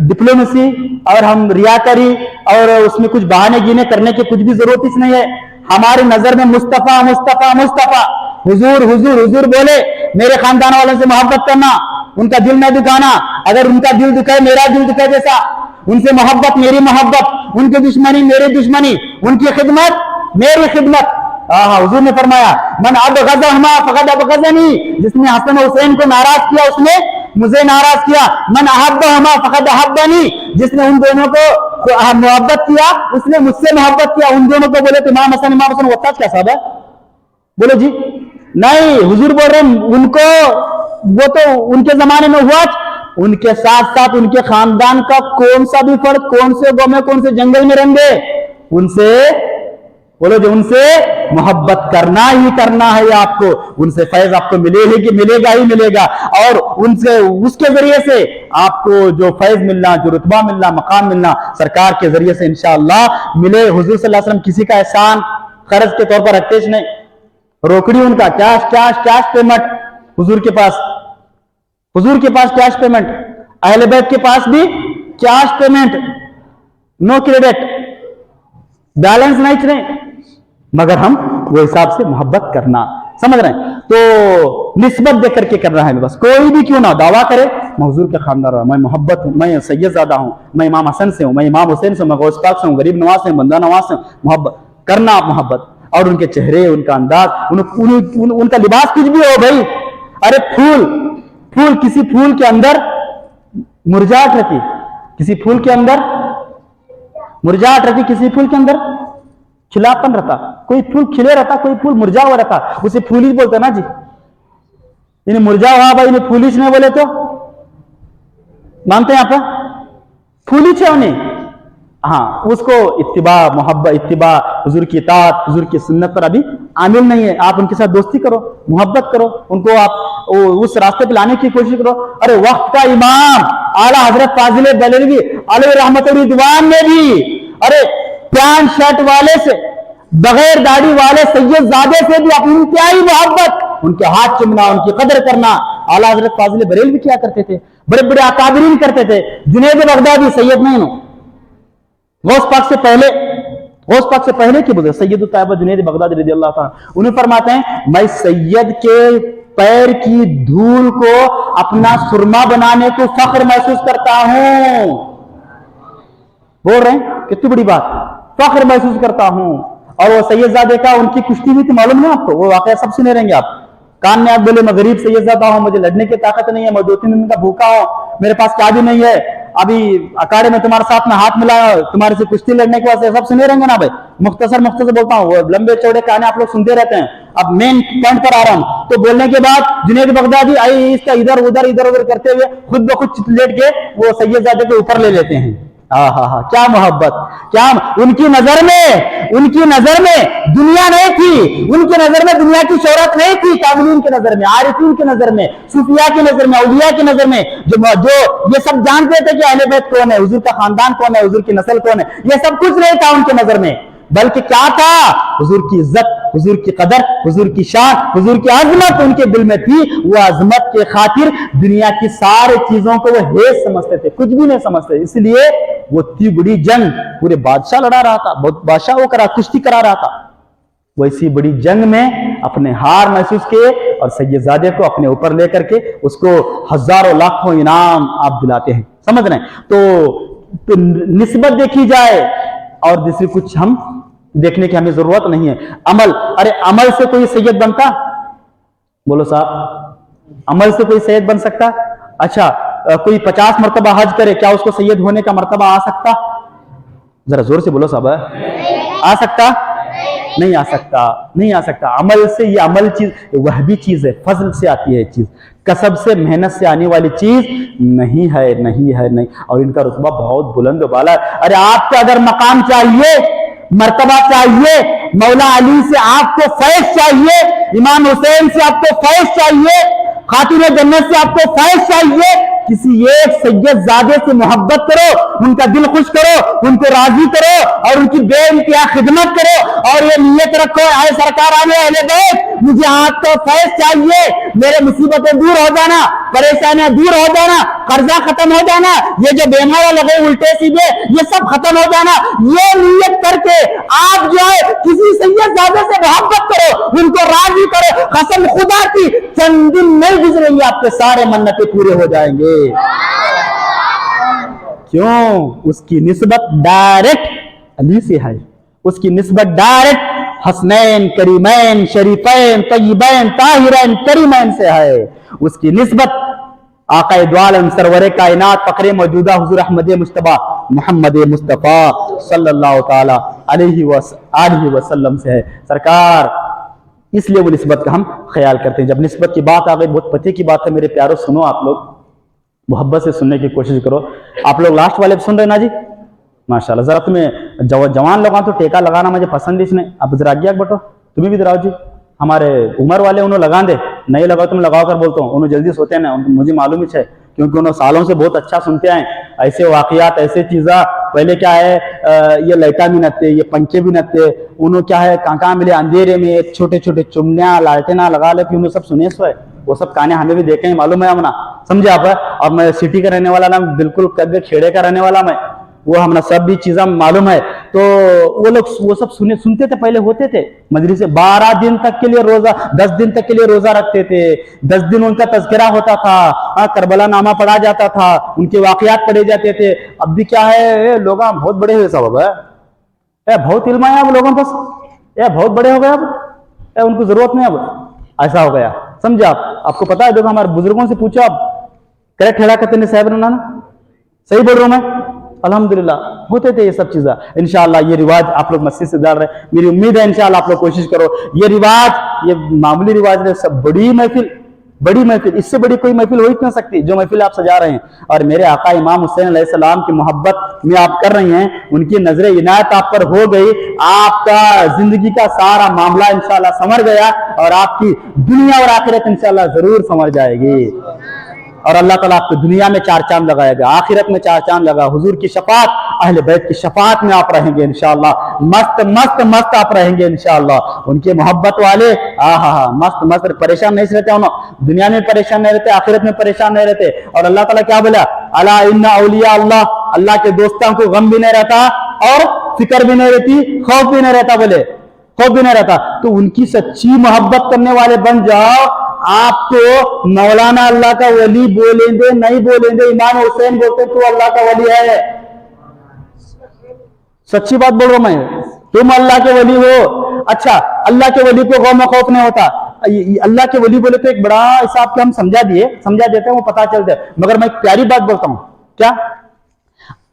ڈپلومیسی اور ہم ریاکاری اور اس میں کچھ بہانے گینے کرنے کی کچھ بھی ضرورت اس نہیں ہے۔ ہماری نظر میں مصطفیٰ مصطفیٰ مصطفیٰ، حضور حضور حضور بولے، میرے خاندان والوں سے محبت کرنا، ان کا دل نہ دکھانا، اگر ان کا دل دکھائے میرا دل دکھائے جیسا، ان سے محبت میری محبت، ان کی دشمنی میری دشمنی، ان کی خدمت میری خدمت۔ حضور نے فرمایا من ابغضہما فقد ابغضنی، جس نے حسن حسین کو ناراض کیا اس نے مجھے ناراض کیا۔ من احبہما فقد احبنی، جس نے ان دونوں کو محبت کیا اس نے مجھ سے محبت کیا۔ ان دونوں کو بولے تو امام حسن وقت کیا صاحب ہے؟ بولو جی نہیں، حضور بول رہے ہیں ان کو، وہ تو ان کے زمانے میں ہوا، ان کے ساتھ ساتھ ان کے خاندان کا کون سا بھی فرد کون سے گاؤں میں کون سے جنگل میں رنگے، ان سے بولو جو ان سے محبت کرنا ہی کرنا ہے آپ کو، ان سے فیض آپ کو ملے گا ہی ملے گا، اور ان سے اس کے ذریعے سے آپ کو جو فیض ملنا، جو رتبہ ملنا، مقام ملنا سرکار کے ذریعے سے انشاءاللہ ملے۔ حضور صلی اللہ علیہ وسلم کسی کا احسان قرض کے طور پر رکھتے ہی نہیں، روکڑی ان کا کیش پیمنٹ حضور کے پاس کیش پیمنٹ، اہل بیت کے پاس بھی کیش پیمنٹ، نو کریڈٹ، بیلنس نہیں چلے، مگر ہم وہ حساب سے محبت کرنا، سمجھ رہے ہیں؟ تو نسبت دے کر کے کر رہا ہے، بس کوئی بھی کیوں نہ دعویٰ کرے میں حضور کے خاندان رہا، میں محبت ہوں، میں سید زادہ ہوں، میں امام حسن سے ہوں، میں امام حسین سے ہوں، میں غوث پاک سے ہوں، غریب نواز سے ہوں، بندہ نواز سے ہوں، محبت کرنا، محبت۔ اور ان کے چہرے، ان کا انداز، ان کا لباس کچھ بھی ہو بھائی، ارے پھول کسی پھول کے اندر مرجھاٹ رہتی، کسی پھول کے اندر مرجھاٹ رہتی، کسی پھول کے اندر کھلاپن رہتا، کوئی پھول کھلے رہتا، کوئی پھول مرجھا ہوا رہتا، اسے پھولیچ بولتے نا جی، انہیں مرجھا ہوا بھائی، انہیں پھولیچ نہیں بولے تو مانتے ہیں آپ پھولیچ ہے انہیں؟ ہاں، اس کو اتباع محبت، اتباع حضور کی اطاعت، حضور کی سنت پر ابھی عامل نہیں ہے۔ آپ ان کے ساتھ دوستی کرو، محبت کرو، ان کو آپ اس راستے پہ لانے کی کوشش کرو۔ ارے وقت کا امام اعلیٰ حضرت فاضل بریلوی علیہ رحمت الرضوان نے بھی ارے پینٹ شرٹ والے سے، بغیر داڑھی والے سید زادے سے بھی اپنی انتہائی محبت، ان کے ہاتھ چومنا، ان کی قدر کرنا اعلیٰ حضرت فاضل بریلوی کیا کرتے تھے، بڑے بڑے اکابرین کرتے تھے۔ جنید بغدادی سید نہیں ہوں، غوث پاک سے پہلے کی بزرگ سید الطیبہ جنید بغدادی رضی اللہ تعالیٰ، انہیں فرماتے ہیں میں سید کے پیر کی دھول کو اپنا سرما بنانے کو فخر محسوس کرتا ہوں۔ بول رہے ہیں کتنی بڑی بات، فخر محسوس کرتا ہوں۔ اور وہ سید زادے کا ان کی کشتی بھی تھی، معلوم نہیں آپ کو، وہ واقعہ سب سنے رہیں گے آپ، کان میں آپ بولے میں غریب سید زادہ ہوں، مجھے لڑنے کی طاقت نہیں ہے، میں 2-3 دن کا بھوکا ہوں، میرے پاس کیا بھی نہیں ہے، ابھی اکاڑے میں تمہارے ساتھ میں ہاتھ ملایا, تمہارے سے کشتی لڑنے کے واسطے سب سنے رہیں گے نا بھائی. مختصر بولتا ہوں, وہ لمبے چوڑے کہانی آپ لوگ سنتے رہتے ہیں. اب مین پوائنٹ پر آ رہا ہوں. تو بولنے کے بعد جنید بغدادی آئی اس کا ادھر ادھر کرتے ہوئے خود بخود لیٹ کے وہ سید زادے کے اوپر لے لیتے ہیں. کیا محبت, کیا ان کی نظر میں دنیا نہیں تھی, ان کی نظر میں دنیا کی شہرت نہیں تھی. کاملین کی نظر میں, عارفین کی نظر میں, صوفیاء کی نظر میں, اولیاء کی نظر میں, جو یہ سب جانتے تھے کہ اہل بیت کون ہے, حضور کا خاندان کون ہے, حضور کی نسل کون ہے, یہ سب کچھ نہیں تھا ان کی نظر میں. بلکہ کیا تھا, حضور کی عزت, حضور کی قدر, حضور کی شان, حضور کی عظمت ان کے دل میں تھی. وہ عظمت کے خاطر دنیا کی سارے چیزوں کو وہ ہیس سمجھتے تھے, کچھ بھی نہیں سمجھتے. اس لیے وہ اتنی بڑی جنگ پورے بادشاہ لڑا رہا تھا, بادشاہ وہ کشتی کرا رہا تھا. وہ اسی بڑی جنگ میں اپنے ہار محسوس کیے اور سید زادے کو اپنے اوپر لے کر کے اس کو ہزاروں لاکھوں انعام آپ دلاتے ہیں. سمجھ رہے ہیں؟ تو نسبت دیکھی جائے اور دوسری کچھ ہم دیکھنے کی ہمیں ضرورت نہیں ہے. عمل, ارے عمل سے کوئی سید بنتا؟ بولو صاحب, عمل سے کوئی سید بن سکتا؟ اچھا, کوئی 50 مرتبہ حج کرے, کیا اس کو سید ہونے کا مرتبہ آ سکتا؟ ذرا زور سے بولو صاحب, آ سکتا؟ نہیں آ سکتا, نہیں آ سکتا. عمل سے, یہ عمل چیز وہبی چیز ہے, فضل سے آتی ہے چیز, کسب سے, محنت سے آنے والی چیز نہیں ہے, نہیں. اور ان کا رتبہ بہت بلند و بالا ہے. ارے آپ کو اگر مقام چاہیے, مرتبہ چاہیے, مولا علی سے آپ کو فیض چاہیے, امام حسین سے آپ کو فیض چاہیے, خاتون جنت سے آپ کو فیض چاہیے, کسی ایک سید زادے سے محبت کرو, ان کا دل خوش کرو, ان کو راضی کرو اور ان کی بے انتہا خدمت کرو اور یہ نیت رکھو, اے سرکار آنے اہل بیت, مجھے آپ کو فیض چاہیے, میرے مصیبتیں دور ہو جانا, پریشانیاں دور ہو جانا, قرضہ ختم ہو جانا, یہ جو بیمار لگے الٹے سیدھے یہ سب ختم ہو جانا. یہ نیت کر کے آپ جو ہے کسی سید زادے سے محبت کرو, ان کو راضی کرو, قسم خدا کی چند دن نہیں گزریں گے آپ کے سارے منتیں پورے ہو جائیں گے. کیوں؟ اس کی نسبت ڈائریکٹ علی سے ہے, اس کی نسبت ڈائریکٹ حسنین, کریمین, شریفین, طیبین, طاہرین, کریمین سے ہے. اس کی نسبت آقا دو عالم سرور کائنات فخر موجودہ حضور احمد مصطفیٰ محمد مصطفیٰ صلی اللہ تعالی علیہ وسلم سے ہے. سرکار اس لیے وہ نسبت کا ہم خیال کرتے ہیں. جب نسبت کی بات آ گئی, بہت پتے کی بات ہے میرے پیاروں, سنو آپ لوگ, محبت سے سننے کی کوشش کرو. آپ لوگ لاسٹ والے سن رہے نا جی, ماشاءاللہ. ذرا تمہیں جوان لوگاں تو ٹیکا لگانا مجھے پسند اس نے. اب ذرا آگے بٹو, تمہیں بھی دراؤ جی. ہمارے عمر والے انہوں لگا دے, نہیں لگاؤ تم لگاؤ کر بولتا ہوں, انہوں جلدی سوتے ہیں نا, مجھے معلوم ہی ہے کیونکہ انہوں سالوں سے بہت اچھا سنتے ہیں. ایسے واقعات, ایسے چیزاں, پہلے کیا ہے یہ لائٹاں بھی نتے, یہ پنکھے بھی نتے, انہوں کیا ہے کہاں ملے اندھیرے میں چھوٹے چھوٹے چمنیاں لالٹینا لگا لے, پھر انہوں سب سنے سو ہے. وہ سب کہانی ہمیں بھی دیکھیں, معلوم ہے ہم نا, سمجھے آپ. اب میں سٹی کا رہنے والا نا, بالکل کھیڑے کا رہنے والا میں, وہ ہم نا سب بھی چیزیں معلوم ہے. تو وہ لوگ وہ سب سنتے تھے, پہلے ہوتے تھے مجلس سے 12 دن تک کے لیے روزہ, 10 دن تک کے لیے روزہ رکھتے تھے, 10 دن ان کا تذکرہ ہوتا تھا, کربلا نامہ پڑھا جاتا تھا, ان کے واقعات پڑھے جاتے تھے. اب بھی کیا ہے, لوگ بہت بڑے ہوئے سبب ہے, بہت علم ہے اب لوگوں پاس, بہت بڑے ہو گئے, اب ان کو ضرورت نہیں, اب ایسا ہو گیا. سمجھے آپ کو پتا ہے, دیکھو ہمارے بزرگوں سے پوچھو آپ, کریکٹ ہیڑا کہتے ہیں صاحب نے, صحیح بول رہا ہوں میں, الحمدللہ ہوتے تھے یہ سب چیزیں. انشاءاللہ یہ رواج آپ لوگ مسجد سے ڈال رہے ہیں, میری امید ہے انشاءاللہ آپ لوگ کوشش کرو. یہ رواج, یہ معمولی رواج نہیں, سب بڑی محفل, اس سے بڑی کوئی محفل ہو ہی نہ سکتی جو محفل آپ سجا رہے ہیں. اور میرے آقا امام حسین علیہ السلام کی محبت میں آپ کر رہی ہیں, ان کی نظر عنایت آپ پر ہو گئی, آپ کا زندگی کا سارا معاملہ انشاءاللہ سنور گیا, اور آپ کی دنیا اور آخرت انشاءاللہ ضرور سنور جائے گی. اور اللہ تعالیٰ آپ کو دنیا میں 4 چاند لگائے گا, آخرت میں 4 چاند لگا. حضور کی شفاعت, اہل بیت کی شفاعت میں آپ رہیں گے انشاءاللہ, مست آپ رہیں گے انشاءاللہ. ان کے محبت والے مست پریشان نہیں رہتے, انہوں دنیا میں پریشان نہیں رہتے, آخرت میں پریشان نہیں رہتے. اور اللہ تعالیٰ کیا بولا, الا ان اولیاء اللہ, اللہ کے دوستوں کو غم بھی نہیں رہتا اور فکر بھی نہیں رہتی, خوف بھی نہیں رہتا, بولے خوف بھی نہیں رہتا. تو ان کی سچی محبت کرنے والے بن جاؤ. آپ تو مولانا اللہ کا ولی بولیں گے نہیں بولیں گے, امام حسین بولتے تو اللہ کا ولی ہے. سچی بات بول رہا ہوں میں, تم اللہ کے ولی ہو. اچھا, اللہ کے ولی کو غم و خوف نہیں ہوتا. اللہ کے ولی بولے تو ایک بڑا حساب کے ہم سمجھا دیتے ہیں, وہ پتا چلتا ہے. مگر میں ایک پیاری بات بولتا ہوں, کیا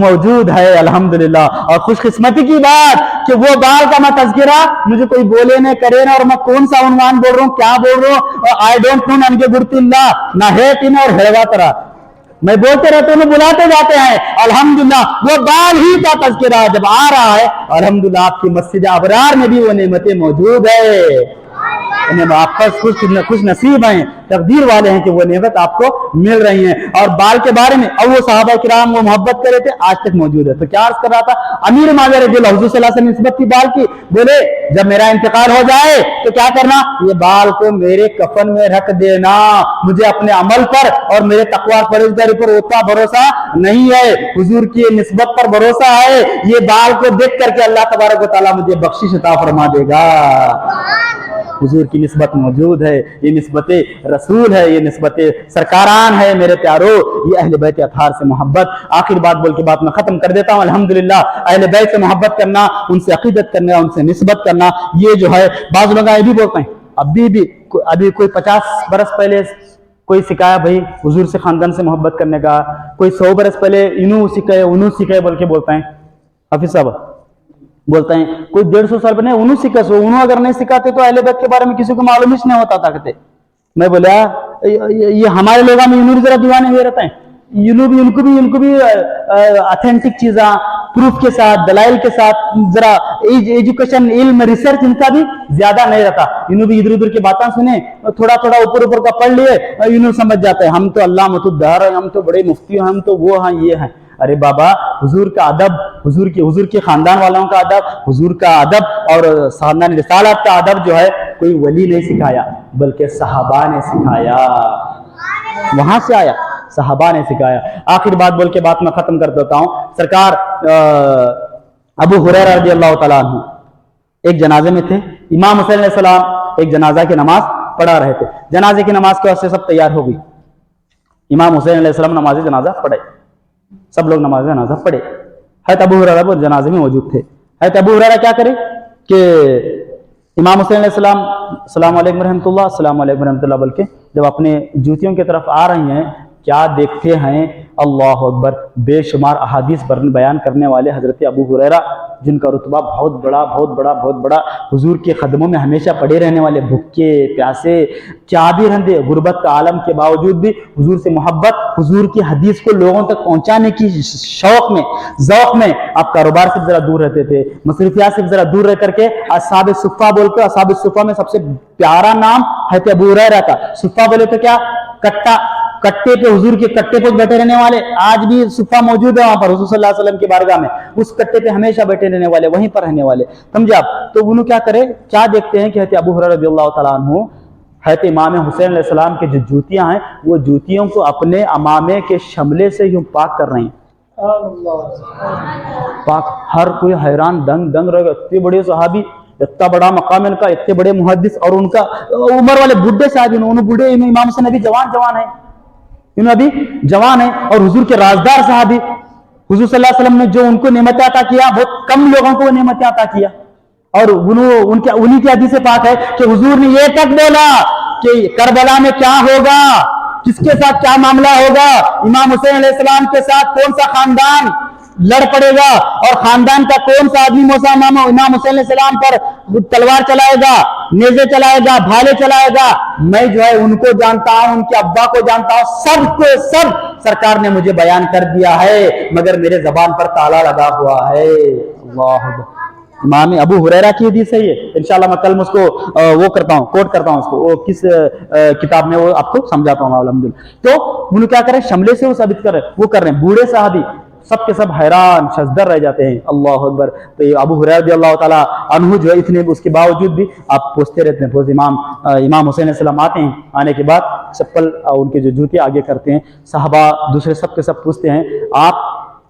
موجود ہے الحمدللہ۔ اور خوش قسمتی کی بات کہ وہ بال کا میں تذکرہ مجھے کوئی بولے نہ کرے نہ، اور میں کون سا عنوان بول رہا ہوں، کیا بول رہا ہوں، آئی ڈونٹ نو ننگے گرتی اللہ نہ ہے تین اور ہیوا ترا، میں بولتے رہتے ہوں، بلاتے جاتے ہیں الحمدللہ۔ وہ بال ہی کا تذکرہ جب آ رہا ہے الحمدللہ، آپ کی مسجد ابرار میں بھی وہ نعمتیں موجود ہے، آپ پر خوش نصیب ہیں، تقدیر والے ہیں کہ وہ نعمت آپ کو مل رہی ہیں۔ اور بال کے بارے میں اب وہ صحابہ کرام وہ محبت کرے تھے، آج تک موجود ہے۔ تو کیا عرض کر رہا تھا، امیر معاویہ رضی اللہ، حضور صلی اللہ علیہ وسلم نسبت کی بال کی، بولے جب میرا انتقال ہو جائے تو کیا کرنا، یہ بال کو میرے کفن میں رکھ دینا، مجھے اپنے عمل پر اور میرے تقوی اور پرہیزگاری پر اتنا بھروسہ نہیں ہے، حضور کی نسبت پر بھروسہ ہے، یہ بال کو دیکھ کر کے اللہ تبارک و تعالیٰ مجھے بخشش عطا فرما دے گا۔ حضور کی نسبت موجود ہے، یہ نسبت رسول ہے، یہ نسبت سرکاران ہے میرے پیارو، یہ اہل بیت اطہار سے محبت۔ آخر بات بول کے بات میں ختم کر دیتا ہوں، الحمدللہ اہل بیت سے محبت کرنا، ان سے عقیدت کرنا، ان سے نسبت کرنا، یہ جو ہے بعض لوگ یہ بھی بولتے ہیں، ابھی کوئی 50 برس پہلے کوئی سکھایا بھائی حضور سے خاندان سے محبت کرنے کا، کوئی 100 برس پہلے انہوں سکھائے بول کے بولتے ہیں، حافظ صاحب بولتے ہیں کوئی 150 سال پہلے انہوں سکھا سو، انہوں اگر نہیں سکھاتے تو اہل بیت کے بارے میں کسی کو معلوم ہی نہیں ہوتا تھا کہتے۔ میں بولا یہ ہمارے لوگوں میں انہوں ذرا دیوانے ہوئے رہتے ہیں، ان کو بھی اتھینٹک چیزاں پروف کے ساتھ، دلائل کے ساتھ، ذرا ایجوکیشن، علم، ریسرچ ان کا بھی زیادہ نہیں رہتا، انہوں بھی ادھر ادھر کی باتیں سنے، تھوڑا اوپر کا پڑھ لیے، انہوں سمجھ جاتے ہیں ہم تو اللہ متدار ہیں، ہم تو بڑے مفتی ہیں، ہم تو وہ ہیں یہ ہیں۔ ارے بابا، حضور کا ادب، حضور کے خاندان والوں کا ادب، حضور کا ادب اور خاندان رسالت کا ادب جو ہے کوئی ولی نہیں سکھایا بلکہ صحابہ نے سکھایا، وہاں سے آیا، صحابہ نے سکھایا۔ آخر بات بول کے بات میں ختم کر دیتا ہوں، سرکار ابو ہریرہ رضی اللہ تعالیٰ عنہ ایک جنازے میں تھے، امام حسین علیہ السلام ایک جنازہ کی نماز پڑھا رہے تھے، جنازے کی نماز کے واسطے سب تیار ہو گئی، امام حسین علیہ السلام نماز جنازہ پڑھے، سب لوگ نماز جنازہ پڑھے، حضرت ابو ہریرہ وہ جنازے میں موجود تھے۔ حضرت ابو ہریرہ کیا کرے کہ امام حسین علیہ السلام السلام علیکم رحمۃ اللہ، السلام علیکم رحمۃ اللہ بلکہ جب اپنے جوتیوں کی طرف آ رہی ہیں، کیا دیکھتے ہیں، اللہ اکبر، بے شمار احادیث بیان کرنے والے حضرت ابو ہریرہ جن کا رتبہ بہت بڑا، حضور کے قدموں میں ہمیشہ پڑے رہنے والے، بھوکے پیاسے کیا بھی رہندے، غربت کا عالم کے باوجود بھی حضور سے محبت، حضور کی حدیث کو لوگوں تک پہنچانے کی شوق میں، ذوق میں آپ کاروبار سے ذرا دور رہتے تھے، مصروفیات سے ذرا دور رہ کر کے اصحاب صفہ بول کر، اصحاب صفہ میں سب سے پیارا نام حضرت ابو ہریرہ کا، صفہ بولے تو کیا، کٹے پہ، حضور کے کٹے پہ بیٹھے رہنے والے، آج بھی صفہ موجود ہے وہاں پر حضور صلی اللہ علیہ وسلم کی بارگاہ میں، اس کٹے پہ ہمیشہ بیٹھے رہنے والے، وہیں پر رہنے والے، سمجھے آپ؟ تو انہوں کیا کرے، کیا دیکھتے ہیں کہ حضرت ابو ہریرہ رضی اللہ تعالیٰ عنہ حضرت امام حسین علیہ السلام کے جو جوتیاں ہیں وہ جوتیوں کو اپنے امامے کے شملے سے یوں پاک کر رہے ہیں، پاک، ہر کوئی حیران دنگ رہ گیا، اتنے بڑے صحابی، اتنا بڑا مقام ان کا، اتنے بڑے محدث، اور ان کا عمر والے بڈھے صاحب، انہوں بڈھے، امام حسین ابھی جوان ہیں، انہوں ابھی جوان ہیں، اور حضور کے رازدار صحابی، حضور صلی اللہ علیہ وسلم نے جو ان کو نعمتیں عطا کیا، بہت کم لوگوں کو وہ نعمتیں عطا کیا، اور انہی کی حدیث پاک ہے کہ حضور نے یہ تک بولا کہ کربلا میں کیا ہوگا، کس کے ساتھ کیا معاملہ ہوگا، امام حسین علیہ السلام کے ساتھ کون سا خاندان لڑ پڑے گا، اور خاندان کا کون سا آدمی امام حسین علیہ السلام پر تلوار چلائے گا، نیزے چلائے گا، بھالے چلائے گا، میں جو ہے ان کو جانتا ہوں، ان کے ابا کو جانتا ہوں، سب کو سب سرکار نے مجھے بیان کر دیا ہے، مگر میرے زبان پر تالا لگا ہوا ہے۔ اللہ اکبر، امام ابو ہریرہ کی حدیث ہے یہ، انشاءاللہ میں کل اس کو وہ کرتا ہوں، کوٹ کرتا ہوں اس کو، وہ کس کتاب میں، وہ آپ کو سمجھاتا ہوں الحمدللہ۔ تو انہوں کیا کریں، شملے سے وہ ثابت کر رہے، وہ کر رہے ہیں، بوڑھے صحابی سب کے سب حیران شزدر رہ جاتے ہیں، اللہ اکبر۔ تو یہ ابو ہریرہ رضی اللہ تعالیٰ عنہ جو ہے، اتنے اس کے باوجود بھی آپ پوچھتے رہتے ہیں، امام حسین علیہ السلام آتے ہیں، آنے کے بعد چپل ان کے جو جوتے آگے کرتے ہیں، صحابہ دوسرے سب کے سب پوچھتے ہیں، آپ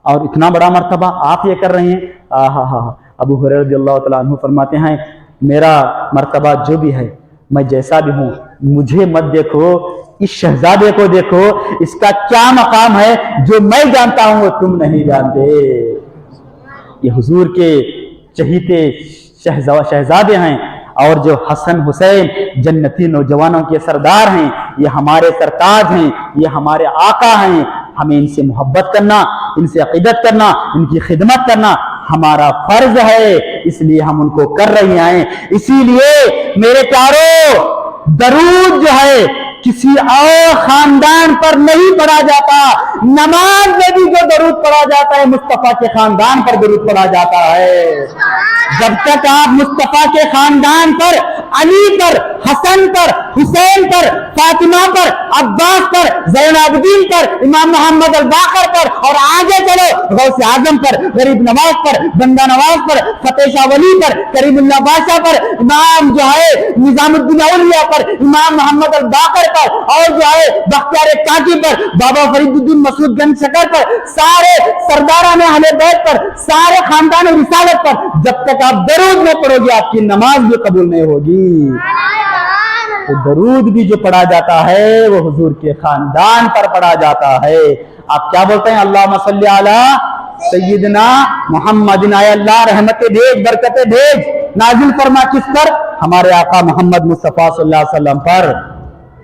اور اتنا بڑا مرتبہ آپ یہ کر رہے ہیں؟ ابو ہریرہ رضی اللہ تعالیٰ عنہ فرماتے ہیں، میرا مرتبہ جو بھی ہے، میں جیسا بھی ہوں، مجھے مت دیکھو، اس شہزادے کو دیکھو، اس کا کیا مقام ہے جو میں جانتا ہوں وہ تم نہیں جانتے۔ یہ حضور کے چہیتے شہزادے ہیں، اور جو حسن حسین جنتی نوجوانوں کے سردار ہیں، یہ ہمارے سرتاج ہیں، یہ ہمارے آقا ہیں، ہمیں ان سے محبت کرنا، ان سے عقیدت کرنا، ان کی خدمت کرنا ہمارا فرض ہے، اس لیے ہم ان کو کر رہے ہیں۔ اسی لیے میرے پیارو، درود جو ہے کسی اور خاندان پر نہیں پڑھا جاتا، نماز میں بھی جو درود پڑھا جاتا ہے مصطفیٰ کے خاندان پر درود پڑھا جاتا ہے۔ جب تک آپ مصطفیٰ کے خاندان پر، علی پر، حسن پر، حسین پر، فاطمہ پر، عباس پر، زین العابدین پر، امام محمد الباقر پر، اور آگے چلو غوث اعظم پر، غریب نواز پر، بندہ نواز پر، فتح شاہ ولی پر، کریم اللہ بادشاہ پر، امام جو ہے نظام الدین اولیاء پر، امام محمد الباقر پر، اور جو ہے بختیار کاکی پر، بابا فرید الدین مسعود گنج شکر پر، سارے سرداران اہل بیت پر، سارے خاندان رسالت پر، جب تک آپ درود نہ پڑھو گے آپ کی نماز بھی قبول نہیں ہوگی۔ تو درود بھی جو پڑھا جاتا ہے وہ حضور کے خاندان پر پڑھا جاتا ہے۔ آپ کیا بولتے ہیں؟ اللہم صلی علی سیدنا محمد، اے اللہ رحمتیں بھیج، برکتیں بھیج، نازل فرما کس پر؟ ہمارے آقا محمد مصطفیٰ صلی اللہ علیہ وسلم پر۔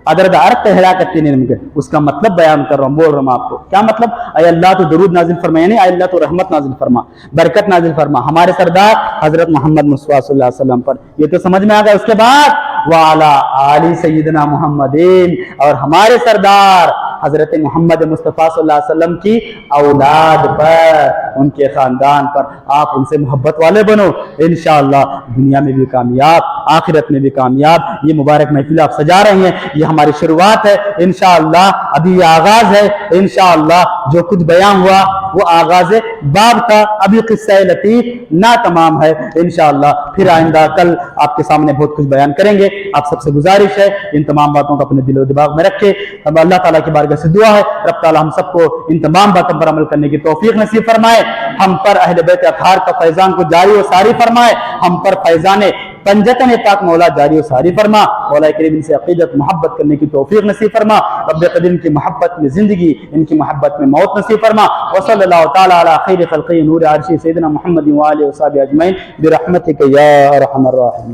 حضرت عرق ہڑا کرتے نہیں، اس کا مطلب بیان کر رہا ہوں، بول رہا ہوں آپ کو کیا مطلب؟ اے اللہ تو درود نازل فرما، یعنی اے اللہ تو رحمت نازل فرما، برکت نازل فرما ہمارے سردار حضرت محمد مصطفیٰ صلی اللہ علیہ وسلم پر۔ یہ تو سمجھ میں آ گیا۔ اس کے بعد وعلی آل سیدنا محمدین، اور ہمارے سردار حضرت محمد مصطفیٰ صلی اللہ علیہ وسلم کی اولاد پر، ان کے خاندان پر آپ ان سے محبت والے بنو، انشاءاللہ دنیا میں بھی کامیاب، آخرت میں بھی کامیاب۔ یہ مبارک محفل آپ سجا رہے ہیں، یہ ہماری شروعات ہے، انشاءاللہ ابھی یہ آغاز ہے۔ انشاءاللہ جو کچھ بیان ہوا وہ آغاز باب کا، ابھی قصہ لطیف نہ تمام ہے، انشاءاللہ پھر آئندہ کل آپ کے سامنے بہت کچھ بیان کریں گے۔ آپ سب سے گزارش ہے ان تمام باتوں کو اپنے دل و دماغ میں رکھے۔ اب اللہ تعالیٰ کی بارگاہ سے دعا ہے رب تعالیٰ ہم سب کو ان تمام باتوں پر عمل کرنے کی توفیق نصیب فرمائے، ہم پر اہل بیت اطہار کا فیضان کو جاری و ساری فرمائے، ہم پر فیضان پنجتن پاک مولا جاری و ساری فرما، مولا کریم ان سے عقیدت محبت کرنے کی توفیق نصیب فرما، رب قدیم کی محبت میں زندگی، ان کی محبت میں موت نصیب فرما۔ وصلی اللہ تعالیٰ علی خیر خلقہ نور عرشی سیدنا محمد وآلہ وصحبہ اجمعین برحمتک یا ارحم الراحمین۔